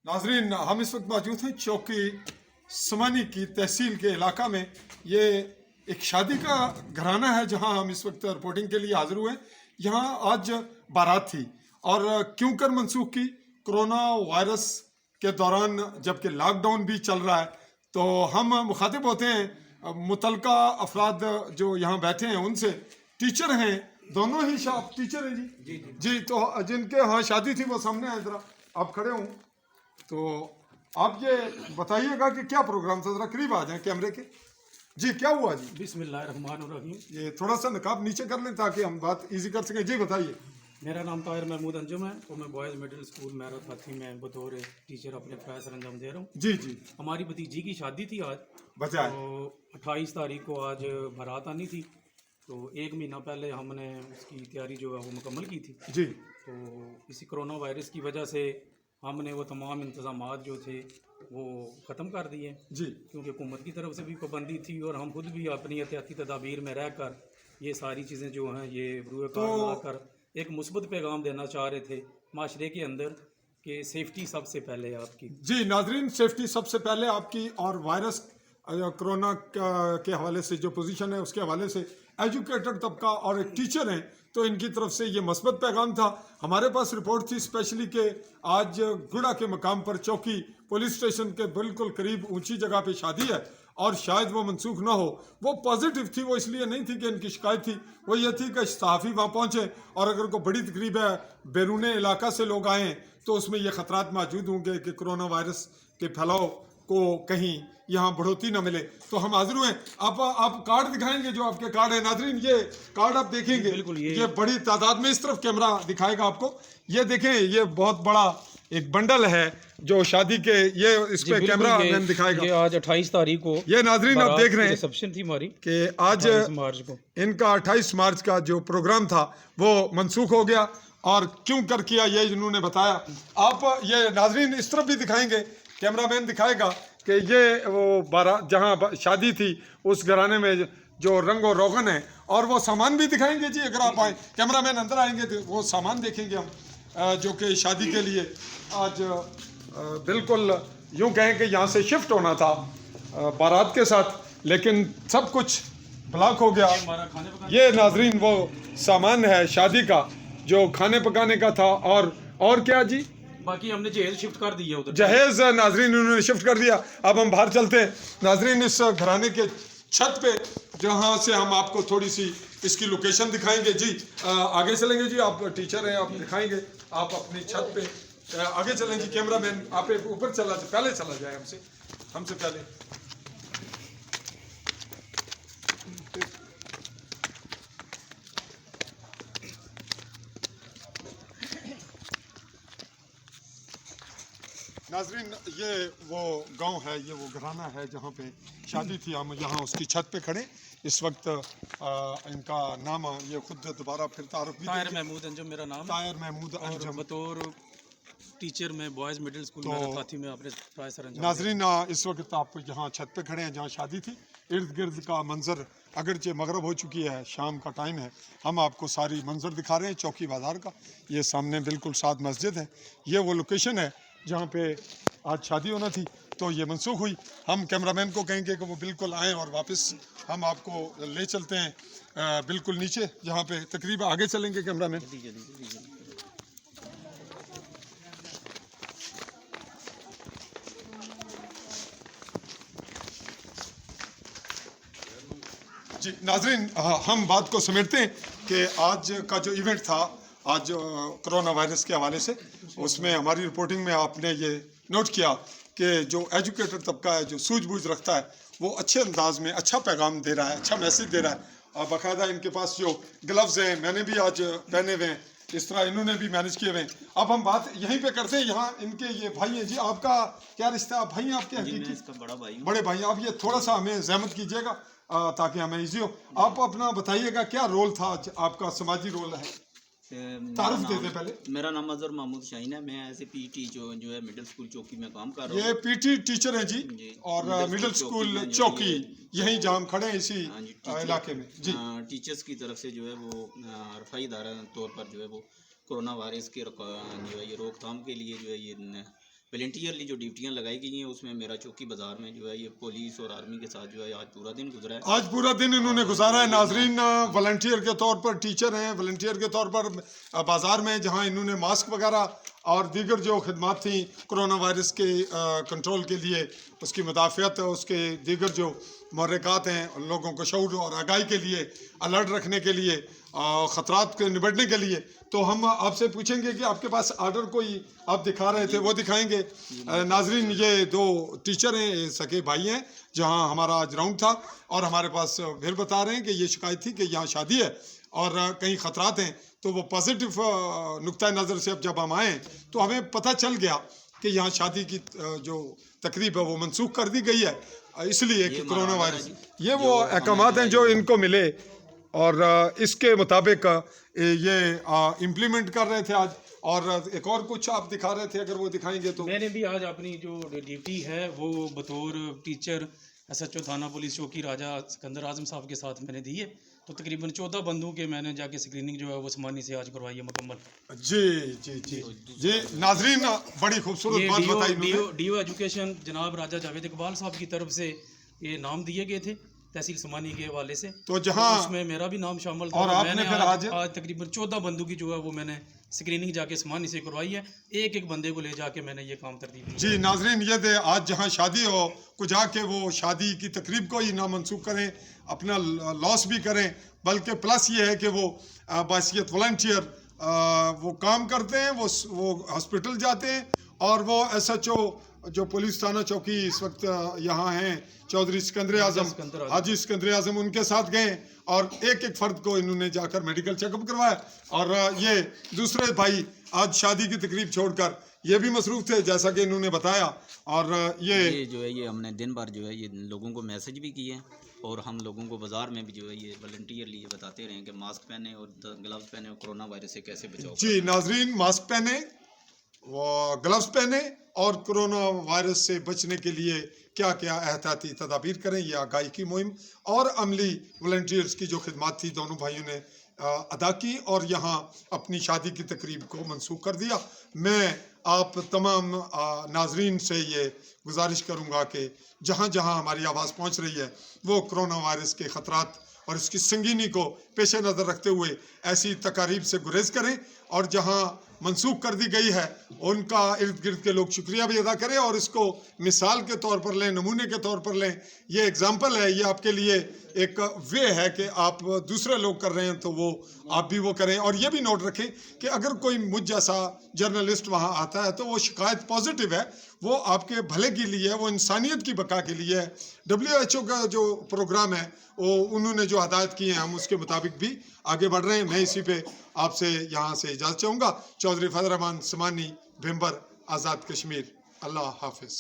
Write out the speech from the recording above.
नाजरीन, हम इस वक्त मौजूद हैं चौकी समानी की तहसील के इलाका में। ये एक शादी का घराना है जहां हम इस वक्त रिपोर्टिंग के लिए हाजिर हुए। यहाँ आज बारात थी और क्यों कर मनसूख की, कोरोना वायरस के दौरान जबकि लॉकडाउन भी चल रहा है, तो हम मुखातिब होते हैं मुतलका अफराद जो यहाँ बैठे हैं उनसे। टीचर हैं, दोनों ही टीचर हैं जी। तो जिनके यहाँ शादी थी वो सामने आए, जरा आप खड़े हों तो आप ये बताइएगा कि क्या प्रोग्राम था। जरा करीब आ जाएं कैमरे के। जी, क्या हुआ जी? बिस्मिल्लाहिर्रहमानिर्रहीम। ये थोड़ा सा नकाब नीचे कर लें ताकि हम बात इजी कर सकें। जी बताइए। मेरा नाम ताहिर महमूद अंजुम है और मैं बॉयज़ मिडिल स्कूल मैरो फाती में बतौर टीचर अपने फ़ैज़ सर अंजाम दे रहा हूँ। जी। हमारी भतीजी की शादी थी आज, बचाए। तो 28 तारीख को आज बारात आनी थी, तो एक महीना पहले हमने उसकी तैयारी जो है वो मुकम्मल की थी। जी तो इसी कोरोना वायरस की वजह से हमने वो तमाम इंतज़ामात जो थे वो ख़त्म कर दिए, जी क्योंकि हुकूमत की तरफ से भी पाबंदी थी और हम खुद भी अपनी एहतियाती तदाबीर में रह कर ये सारी चीज़ें जो हैं ये रूए कार ला कर एक मुस्बत पैगाम देना चाह रहे थे माशरे के अंदर कि सेफ्टी सबसे पहले आपकी। जी नाजरीन, सेफ्टी सबसे पहले आपकी, और वायरस कोरोना के हवाले से जो पोजीशन है उसके हवाले से एजुकेटेड तबका और एक टीचर हैं तो इनकी तरफ से ये मस्बत पैगाम था। हमारे पास रिपोर्ट थी स्पेशली कि आज गुड़ा के मकाम पर चौकी पुलिस स्टेशन के बिल्कुल करीब ऊंची जगह पे शादी है और शायद वो मनसूख ना हो। वो पॉजिटिव थी, वो इसलिए नहीं थी कि इनकी शिकायत थी, वो ये थी कि सहाफ़ी वहाँ पहुँचे और अगर कोई बड़ी तकरीब है, बैरून इलाका से लोग आएँ तो उसमें ये ख़तरात मौजूद होंगे कि कोरोना वायरस के फैलाव को कहीं यहाँ बढ़ोतरी ना मिले। तो हम हाजिर हुए। आप कार्ड दिखाएंगे, जो आपके कार्ड है नाजरीन, ये कार्ड आप देखेंगे। बिल्कुल, ये बड़ी तादाद में, इस तरफ कैमरा दिखाएगा आपको, ये देखें, ये बहुत बड़ा एक बंडल है जो शादी के, ये इस पे कैमरा मैन दिखाएगा। ये आज 28 तारीख को ये नाजरीन आप देख रहे हैं रिसेप्शन थी हमारी कि आज 28 मार्च को इनका 28 मार्च का जो प्रोग्राम था वो मनसूख हो गया। और क्यों कर किया ये इन्होंने बताया। आप ये नाजरीन इस तरफ भी दिखाएंगे, कैमरामैन दिखाएगा कि ये वो बारात जहाँ शादी थी उस घराने में जो रंग और रोगन है, और वो सामान भी दिखाएंगे जी। अगर आप आए, कैमरामैन अंदर आएंगे तो वो सामान देखेंगे हम, जो कि शादी के लिए आज बिल्कुल यूँ कहें कि यहाँ से शिफ्ट होना था बारात के साथ, लेकिन सब कुछ ब्लॉक हो गया। ये नाजरीन वो सामान है शादी का जो खाने पकाने का था, और क्या जी, बाकी हमने जहेज शिफ्ट कर दिया उधर। जहेज नाजरीन उन्होंने शिफ्ट कर दिया। अब हम बाहर चलते हैं नाजरीन, इस घराने के छत पे, जहाँ से हम आपको थोड़ी सी इसकी लोकेशन दिखाएंगे। जी आगे चलेंगे जी, आप टीचर हैं, आप दिखाएंगे। आप अपनी छत पे आगे चलें जी। कैमरामैन आप ऊपर पहले चला जाए हमसे पहले। नाजरीन, ये वो गांव है, ये वो घराना है जहाँ पे शादी थी। हम यहाँ उसकी छत पे खड़े इस वक्त। इनका नाम ये खुद दोबारा फिर तारुफ भी। ताहिर महमूद अंजुम मेरा नाम, ताहिर महमूद अंजुम, बतौर टीचर में बॉयज़ मिडिल स्कूल में साथी में अपने फ़ैज़ सर अंजाम। नाजरीन इस वक्त आप यहाँ छत पे खड़े हैं जहाँ शादी थी। इर्द गिर्द का मंजर, अगरचे मगरब हो चुकी है, शाम का टाइम है, हम आपको सारी मंजर दिखा रहे हैं चौकी बाज़ार का। ये सामने बिल्कुल साथ मस्जिद है, ये वो लोकेशन है जहाँ पे आज शादी होना थी, तो ये मनसूख हुई। हम कैमरामैन को कहेंगे कि वो बिल्कुल आएँ और वापस हम आपको ले चलते हैं बिल्कुल नीचे, जहाँ पे तकरीबन आगे चलेंगे कैमरामैन। जी नाजरीन, हम बात को समेटते हैं कि आज का जो इवेंट था, आज कोरोना वायरस के हवाले से, उसमें हमारी रिपोर्टिंग में आपने ये नोट किया कि जो एजुकेटेड तबका है, जो सूझबूझ रखता है, वो अच्छे अंदाज में अच्छा पैगाम दे रहा है, अच्छा मैसेज दे रहा है। और बाकायदा इनके पास जो ग्लव्स हैं, मैंने भी आज पहने हुए हैं, इस तरह इन्होंने भी मैनेज किए हुए हैं। अब हम बात यहीं पे करते हैं। यहाँ इनके ये भाई हैं जी, आपका क्या रिश्ता है? भाई हैं आपके हकीकी? इसका बड़ा भाई हूँ। बड़े भाई। आप ये थोड़ा सा हमें जहमत कीजिएगा ताकि हमें इजी हो। आप अपना बताइएगा क्या रोल था आज आपका, समाजी रोल है, तारुफ दे दे पहले। मेरा नाम अजहर महमूद शाहीन है। मैं ऐसे पीटी जो है मिडिल स्कूल चौकी में काम कर रहा हूँ। ये पीटी टीचर हैं जी, और मिडिल स्कूल चौकी यहीं जहाँ हम खड़े हैं इसी इलाके में जी। टीचर्स की तरफ से जो है वो रफाई इदारा तौर पर जो है वो कोरोना वायरस के जो है ये रोकथाम के लिए जो है ये والنٹیئرلی جو ڈیوٹیاں لگائی گئی ہیں اس میں میرا چوکی بازار میں جو ہے یہ پولیس اور آرمی کے ساتھ جو ہے آج پورا دن گزرا ہے. آج پورا دن انہوں نے گزارا ہے. ناظرین والنٹیئر کے طور پر ٹیچر ہیں, والنٹیئر کے طور پر بازار میں جہاں انہوں نے ماسک وغیرہ اور دیگر جو خدمات تھیں کرونا وائرس کے کنٹرول کے لیے, اس کی مدافعت, اس کے دیگر جو محرکات ہیں لوگوں کو شعور اور آگاہی کے لیے, الرٹ رکھنے کے لیے, خطرات کے نبٹنے کے لیے. تو ہم آپ سے پوچھیں گے کہ آپ کے پاس آرڈر کوئی آپ دکھا رہے تھے, وہ دکھائیں گے. ناظرین یہ دو ٹیچر ہیں, سگے بھائی ہیں, جہاں ہمارا آج راؤنڈ تھا اور ہمارے پاس پھر بتا رہے ہیں کہ یہ شکایت تھی کہ یہاں شادی ہے اور کئی خطرات ہیں. تو وہ پازیٹیو نقطۂ نظر سے اب جب ہم آئیں تو ہمیں پتہ چل گیا کہ یہاں شادی کی جو تقریب ہے وہ منسوخ کر دی گئی ہے, اس لیے کہ کرونا وائرس. یہ وہ احکامات ہیں جو ان کو ملے اور اس کے مطابق یہ امپلیمنٹ کر رہے تھے آج. اور ایک اور کچھ آپ دکھا رہے تھے, اگر وہ دکھائیں گے تو. میں نے بھی آج اپنی جو ڈیوٹی ہے وہ بطور ٹیچر SHO تھانہ پولیس چوکی راجہ سکندر اعظم صاحب کے ساتھ میں نے دی ہے. تو تقریباً 14 بندوں کے میں نے جا کے اسکریننگ جو ہے وہ سمانی سے آج کروائی ہے مکمل. جی ناظرین بڑی خوبصورت بات بتائی. ڈیو ایجوکیشن جناب راجہ جاوید اقبال صاحب کی طرف سے یہ نام دیے گئے تھے تحصیل سمانی کے حوالے سے, تو جہاں اس میں میرا بھی نام شامل تھا. اور آپ میں نے نے پھر آج تقریباً 14 بندوں کی جو ہے وہ میں نے اسکریننگ جا کے سمانی سے کروائی ہے. ایک ایک بندے کو لے جا کے میں نے یہ کام ترتیب دی. جی ناظرین یہ دے آج جہاں شادی ہو کو جا کے وہ شادی کی تقریب کو ہی نہ منسوخ کریں, اپنا لاس بھی کریں, بلکہ پلس یہ ہے کہ وہ بحیثیت والنٹیئر وہ کام کرتے ہیں, وہ ہاسپٹل جاتے ہیں اور وہ SHO جو پولیس تھانہ چوکی اس وقت یہاں ہیں چودھری سکندر اعظم, حاجی سکندر اعظم, ان کے ساتھ گئے اور ایک ایک فرد کو انہوں نے جا کر میڈیکل چیک اپ کروایا. اور یہ دوسرے بھائی آج شادی کی تقریب چھوڑ کر یہ بھی مصروف تھے جیسا کہ انہوں نے بتایا. اور یہ جو ہے یہ ہم نے دن بھر جو ہے یہ لوگوں کو میسج بھی کیے اور ہم لوگوں کو بازار میں بھی جو ہے یہ والنٹیئرلی یہ بتاتے رہے کہ ماسک پہنے اور گلوز پہنے اور کرونا وائرس سے کیسے بچاؤ. جی ناظرین ماسک پہنے, وہ گلوز پہنے اور کرونا وائرس سے بچنے کے لیے کیا کیا احتیاطی تدابیر کریں. یہ آگاہی کی مہم اور عملی والنٹیئرز کی جو خدمات تھی دونوں بھائیوں نے ادا کی اور یہاں اپنی شادی کی تقریب کو منسوخ کر دیا. میں آپ تمام ناظرین سے یہ گزارش کروں گا کہ جہاں جہاں ہماری آواز پہنچ رہی ہے وہ کرونا وائرس کے خطرات اور اس کی سنگینی کو پیش نظر رکھتے ہوئے ایسی تقاریب سے گریز کریں, اور جہاں منسوخ کر دی گئی ہے ان کا ارد گرد کے لوگ شکریہ بھی ادا کریں اور اس کو مثال کے طور پر لیں, نمونے کے طور پر لیں. یہ اگزامپل ہے, یہ آپ کے لیے ایک وے ہے کہ آپ دوسرے لوگ کر رہے ہیں تو وہ آپ بھی وہ کریں. اور یہ بھی نوٹ رکھیں کہ اگر کوئی مجھ جیسا جرنلسٹ وہاں آتا ہے تو وہ شکایت پازیٹیو ہے, وہ آپ کے بھلے کے لیے ہے, وہ انسانیت کی بقا کے لیے ہے. WHO کا جو پروگرام ہے وہ انہوں نے جو ہدایت کی ہیں ہم اس کے مطابق بھی آگے بڑھ رہے ہیں. میں اسی پہ آپ سے یہاں سے اجازت چاہوں گا. چودھری فضل الرحمان سمانی, بھمبر, آزاد کشمیر. اللہ حافظ.